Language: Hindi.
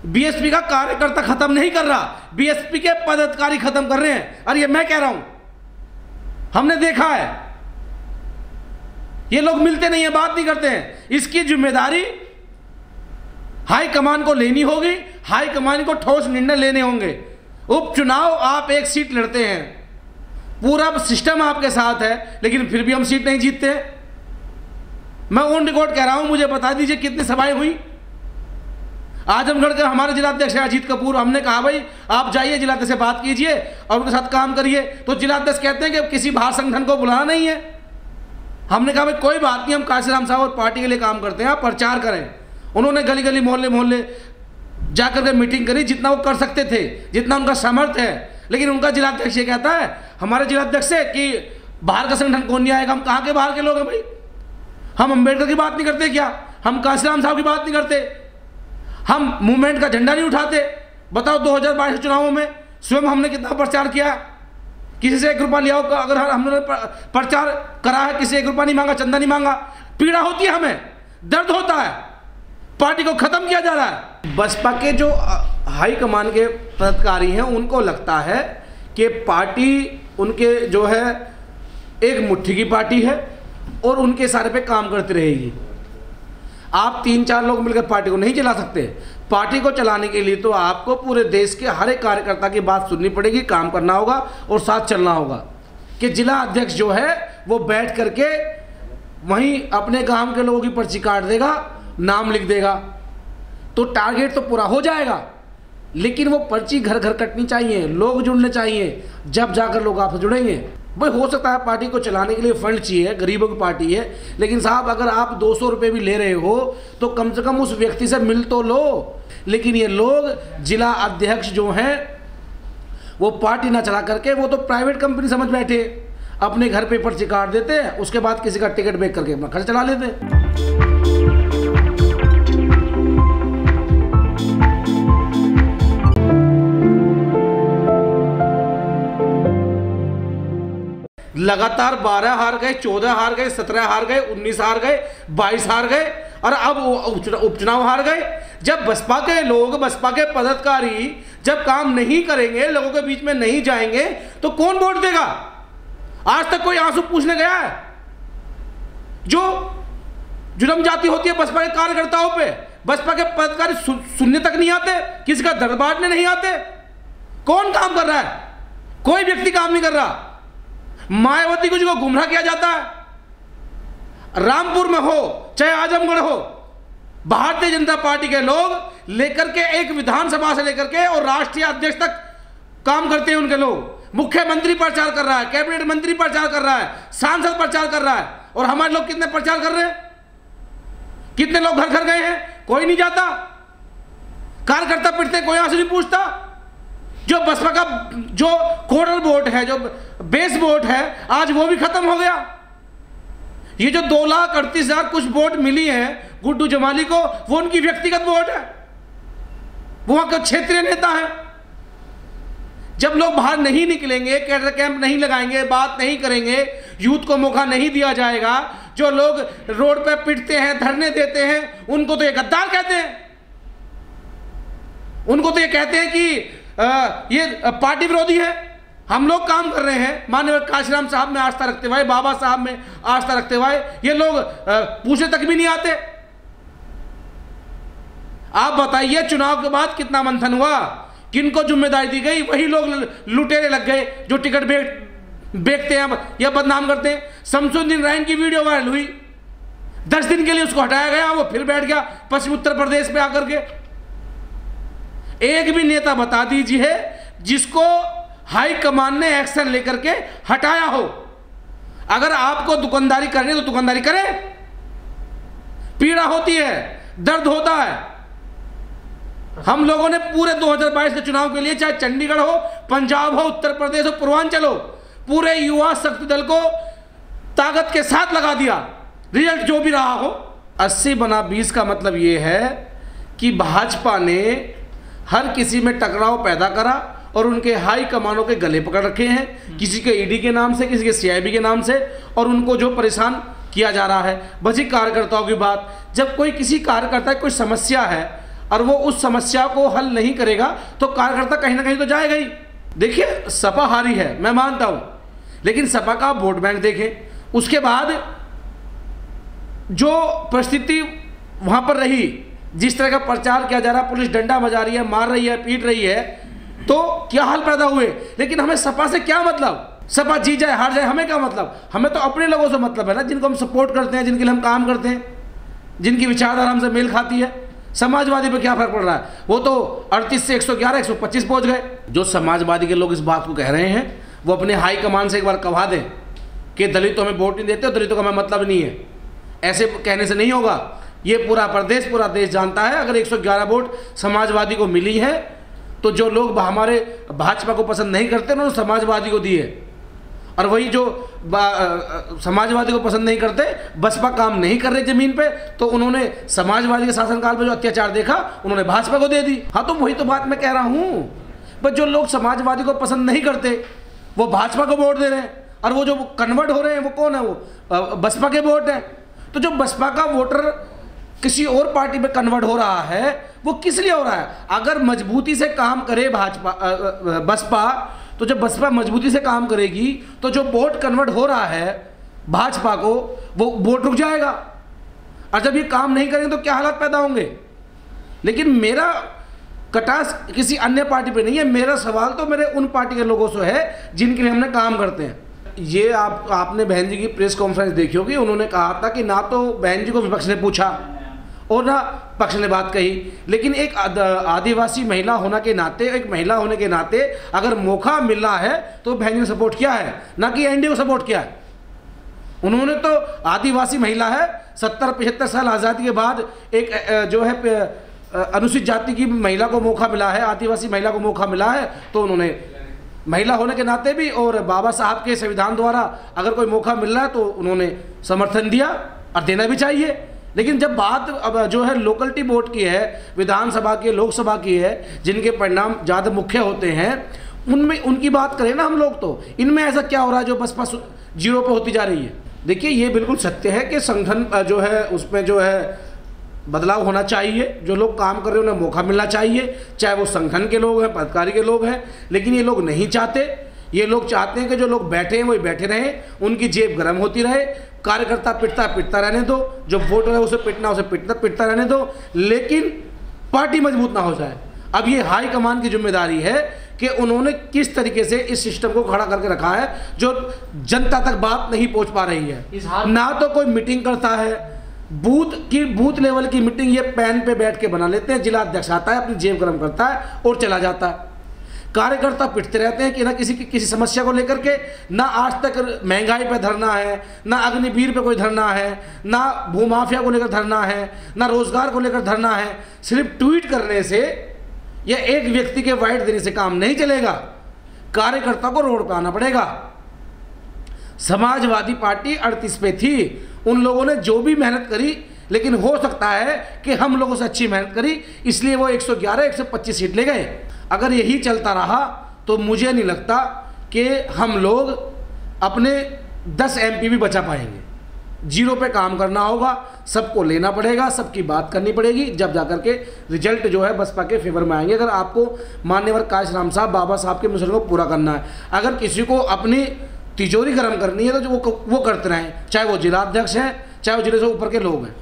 बीएसपी का कार्यकर्ता खत्म नहीं कर रहा, बीएसपी के पदाधिकारी खत्म कर रहे हैं। और ये मैं कह रहा हूं, हमने देखा है, ये लोग मिलते नहीं है, बात नहीं करते हैं। इसकी जिम्मेदारी हाईकमान को लेनी होगी, हाईकमान को ठोस निर्णय लेने होंगे। उपचुनाव आप एक सीट लड़ते हैं, पूरा सिस्टम आपके साथ है, लेकिन फिर भी हम सीट नहीं जीतते हैं। मैं ऑन रिकॉर्ड कह रहा हूं, मुझे बता दीजिए कितनी सभाएं हुई। आजमगढ़ के हमारे जिलाध्यक्ष अजीत कपूर, हमने कहा भाई आप जाइए जिलाध्यक्ष से बात कीजिए और उनके साथ काम करिए, तो जिलाध्यक्ष कहते हैं कि किसी बाहर संगठन को बुलाना नहीं है। हमने कहा भाई कोई बात नहीं, हम काशीराम साहब और पार्टी के लिए काम करते हैं, आप प्रचार करें। उन्होंने गली गली मोहल्ले मोहल्ले जाकर के मीटिंग करी, जितना वो कर सकते थे, जितना उनका सामर्थ्य है। लेकिन उनका जिलाध्यक्ष ये कहता है हमारे जिलाध्यक्ष से कि बाहर का संगठन कौन नहीं आएगा। हम कहाँ के बाहर के लोग हैं भाई? हम अम्बेडकर की बात नहीं करते क्या? हम काशीराम साहब की बात नहीं करते? हम मूवमेंट का झंडा नहीं उठाते? बताओ 2022 के चुनावों में स्वयं हमने कितना प्रचार किया? किसी से 1 रुपया लिया होगा? अगर हमने प्रचार करा है, किसी 1 रुपया नहीं मांगा, चंदा नहीं मांगा। पीड़ा होती है, हमें दर्द होता है, पार्टी को खत्म किया जा रहा है। बसपा के जो हाईकमान के पदाधिकारी हैं उनको लगता है कि पार्टी उनके जो है एक मुट्ठी की पार्टी है और उनके इशारे पे काम करती रहेगी। आप 3-4 लोग मिलकर पार्टी को नहीं चला सकते। पार्टी को चलाने के लिए तो आपको पूरे देश के हर एक कार्यकर्ता की बात सुननी पड़ेगी, काम करना होगा और साथ चलना होगा। कि जिला अध्यक्ष जो है वो बैठ करके वहीं अपने गांव के लोगों की पर्ची काट देगा, नाम लिख देगा, तो टारगेट तो पूरा हो जाएगा। लेकिन वो पर्ची घर घर कटनी चाहिए, लोग जुड़ने चाहिए, जब जाकर लोग आपसे जुड़ेंगे। भाई हो सकता है पार्टी को चलाने के लिए फंड चाहिए, गरीबों की पार्टी है, लेकिन साहब अगर आप 200 रुपये भी ले रहे हो तो कम से कम उस व्यक्ति से मिल तो लो। लेकिन ये लोग जिला अध्यक्ष जो हैं वो पार्टी ना चला करके वो तो प्राइवेट कंपनी समझ बैठे, अपने घर पे पर्ची काट देते हैं, उसके बाद किसी का टिकट बेच करके अपना खर्च चला लेते हैं। लगातार 12 हार गए, 14 हार गए, 17 हार गए, 19 हार गए, 22 हार गए और अब उपचुनाव हार गए। जब बसपा के लोग, बसपा के पदाधिकारी जब काम नहीं करेंगे, लोगों के बीच में नहीं जाएंगे, तो कौन वोट देगा? आज तक कोई आंसू पूछने गया है? जो जुल्म जाती होती है बसपा के कार्यकर्ताओं पे, बसपा के पदाधिकारी सुनने तक नहीं आते, किसी का दर्द बांटने नहीं आते। कौन काम कर रहा है? कोई व्यक्ति काम नहीं कर रहा। मायावती को जो गुमराह किया जाता है, रामपुर में हो चाहे आजमगढ़ हो, भारतीय जनता पार्टी के लोग लेकर के एक विधानसभा से लेकर के और राष्ट्रीय अध्यक्ष तक काम करते हैं। उनके लोग, मुख्यमंत्री प्रचार कर रहा है, कैबिनेट मंत्री प्रचार कर रहा है, सांसद प्रचार कर रहा है, और हमारे लोग कितने प्रचार कर रहे हैं? कितने लोग घर घर गए हैं? कोई नहीं जाता। कार्यकर्ता पिटते, कोई आंसू नहीं पूछता। जो बसपा का जो कोडल वोट है, जो बेस वोट है, आज वो भी खत्म हो गया। ये जो 2,38,000 कुछ वोट मिली है गुड्डू जमाली को, वो उनकी व्यक्तिगत वोट है, वो वहां का क्षेत्रीय नेता है। जब लोग बाहर नहीं निकलेंगे, कैडर कैंप नहीं लगाएंगे, बात नहीं करेंगे, यूथ को मौका नहीं दिया जाएगा, जो लोग रोड पे पिटते हैं, धरने देते हैं, उनको तो ये गद्दार कहते हैं। उनको तो ये कहते हैं कि ये पार्टी विरोधी है। हम लोग काम कर रहे हैं, माननीय काशीराम साहब में आस्था रखते हुए, बाबा साहब में आस्था रखते हुए, ये लोग पूछने तक भी नहीं आते। आप बताइए चुनाव के बाद कितना मंथन हुआ, किनको जिम्मेदारी दी गई? वही लोग लुटेरे लग गए जो टिकट बेचते हैं या बदनाम करते हैं। शमसुद्दीन रैन की वीडियो वायरल हुई, 10 दिन के लिए उसको हटाया गया, वो फिर बैठ गया पश्चिम उत्तर प्रदेश में आकर के। एक भी नेता बता दीजिए जिसको हाई कमान ने एक्शन लेकर के हटाया हो। अगर आपको दुकानदारी करनी है तो दुकानदारी करें। पीड़ा होती है, दर्द होता है। हम लोगों ने पूरे 2022 के चुनाव के लिए, चाहे चंडीगढ़ हो, पंजाब हो, उत्तर प्रदेश हो, पूर्वांचल हो, पूरे युवा शक्ति दल को ताकत के साथ लगा दिया। रिजल्ट जो भी रहा हो, 80-20 का मतलब यह है कि भाजपा ने हर किसी में टकराव पैदा करा और उनके हाई कमानों के गले पकड़ रखे हैं, किसी के ईडी के नाम से, किसी के सीआईबी के नाम से, और उनको जो परेशान किया जा रहा है। बची कार्यकर्ताओं की बात, जब कोई किसी कार्यकर्ता की कोई समस्या है, और वो उस समस्या को हल नहीं करेगा तो कार्यकर्ता कहीं ना कहीं तो जाएगा ही। देखिए सपा हारी है, मैं मानता हूं, लेकिन सपा का वोट बैंक देखें, उसके बाद जो परिस्थिति वहां पर रही, जिस तरह का प्रचार किया जा रहा है, पुलिस डंडा बजा रही है, मार रही है, पीट रही है, तो क्या हाल पैदा हुए। लेकिन हमें सपा से क्या मतलब, सपा जीत जाए हार जाए हमें क्या मतलब, हमें तो अपने लोगों से मतलब है ना, जिनको हम सपोर्ट करते हैं, जिनके लिए हम काम करते हैं, जिनकी विचारधारा हमसे मेल खाती है। समाजवादी पे क्या फर्क पड़ रहा है, वो तो 38 से 111 125 पहुंच गए। जो समाजवादी के लोग इस बात को कह रहे हैं वो अपने हाई कमान से एक बार कहा दें कि दलितों में वोट नहीं देते, दलितों का हमें मतलब नहीं है। ऐसे कहने से नहीं होगा, ये पूरा प्रदेश पूरा देश जानता है। अगर 111 वोट समाजवादी को मिली है तो जो लोग हमारे भाजपा को पसंद नहीं करते उन्होंने समाजवादी को दिए, और वही जो समाजवादी को पसंद नहीं करते, बसपा काम नहीं कर रहे जमीन पे, तो उन्होंने समाजवादी के शासनकाल में जो अत्याचार देखा उन्होंने भाजपा को दे दी। हाँ तो वही तो बात मैं कह रहा हूँ, पर जो लोग समाजवादी को पसंद नहीं करते वो भाजपा को वोट दे रहे हैं, और वो जो कन्वर्ट हो रहे हैं वो कौन है, वो बसपा के वोट है। तो जो बसपा का वोटर किसी और पार्टी में कन्वर्ट हो रहा है वो किस लिए हो रहा है। अगर मजबूती से काम करे बसपा, तो जब बसपा मजबूती से काम करेगी तो जो वोट कन्वर्ट हो रहा है भाजपा को, वो वोट रुक जाएगा, और जब ये काम नहीं करेंगे तो क्या हालात पैदा होंगे। लेकिन मेरा कटास किसी अन्य पार्टी पे नहीं है, मेरा सवाल तो मेरे उन पार्टी के लोगों से है जिनके लिए हमने काम करते हैं। ये आपने बहन जी की प्रेस कॉन्फ्रेंस देखी होगी, उन्होंने कहा था कि ना तो बहन जी को विपक्ष ने पूछा और ना पक्ष ने बात कही, लेकिन एक आदिवासी महिला होने के नाते, एक महिला होने के नाते अगर मौका मिल रहा है तो बहन जी ने सपोर्ट किया है, ना कि एनडीए को सपोर्ट किया है। उन्होंने तो आदिवासी महिला है, 70-75 साल आज़ादी के बाद एक जो है अनुसूचित जाति की महिला को मौका मिला है, आदिवासी महिला को मौका मिला है, तो उन्होंने महिला होने के नाते भी और बाबा साहब के संविधान द्वारा अगर कोई मौका मिल रहा है तो उन्होंने समर्थन दिया, और देना भी चाहिए। लेकिन जब बात अब जो है लोकलिटी वोट की है, विधानसभा की, लोकसभा की है, जिनके परिणाम ज़्यादा मुख्य होते हैं, उनमें उनकी बात करें ना हम लोग। तो इनमें ऐसा क्या हो रहा है जो बसपा 0 पे होती जा रही है। देखिए ये बिल्कुल सत्य है कि संगठन जो है उसमें जो है बदलाव होना चाहिए, जो लोग काम कर रहे हैं उन्हें मौका मिलना चाहिए, चाहे वो संगठन के लोग हैं, पदाधिकारी के लोग हैं। लेकिन ये लोग नहीं चाहते, ये लोग चाहते हैं कि जो लोग बैठे हैं वही बैठे रहें, उनकी जेब गर्म होती रहे, कार्यकर्ता पिटता रहने दो, जो वोटर है उसे पिटना उसे पिटता रहने दो, लेकिन पार्टी मजबूत ना हो जाए। अब ये हाई कमान की जिम्मेदारी है कि उन्होंने किस तरीके से इस सिस्टम को खड़ा करके रखा है जो जनता तक बात नहीं पहुंच पा रही है। ना तो कोई मीटिंग करता है, बूथ लेवल की मीटिंग ये पैन पे बैठ के बना लेते हैं, जिला अध्यक्ष आता है, अपनी जेब गर्म करता है और चला जाता है। कार्यकर्ता पिटते रहते हैं कि ना किसी समस्या को लेकर के, ना आज तक महंगाई पे धरना है, ना अग्निवीर पे कोई धरना है, ना भूमाफिया को लेकर धरना है, ना रोजगार को लेकर धरना है। सिर्फ ट्वीट करने से या एक व्यक्ति के वाइट देने से काम नहीं चलेगा, कार्यकर्ता को रोड पे आना पड़ेगा। समाजवादी पार्टी 38 पे थी, उन लोगों ने जो भी मेहनत करी, लेकिन हो सकता है कि हम लोगों से अच्छी मेहनत करी, इसलिए वो 111 125 सीट ले गए। अगर यही चलता रहा तो मुझे नहीं लगता कि हम लोग अपने 10 MP भी बचा पाएंगे। 0 पे काम करना होगा, सबको लेना पड़ेगा, सबकी बात करनी पड़ेगी, जब जाकर के रिजल्ट जो है बसपा के फेवर में आएंगे। अगर आपको माननीय काश राम साहब, बाबा साहब के मिशन को पूरा करना है, अगर किसी को अपनी तिजोरी गर्म करनी है तो जो वो करते रहें, चाहे वो जिला अध्यक्ष हैं, चाहे वो जिले से ऊपर के लोग हैं।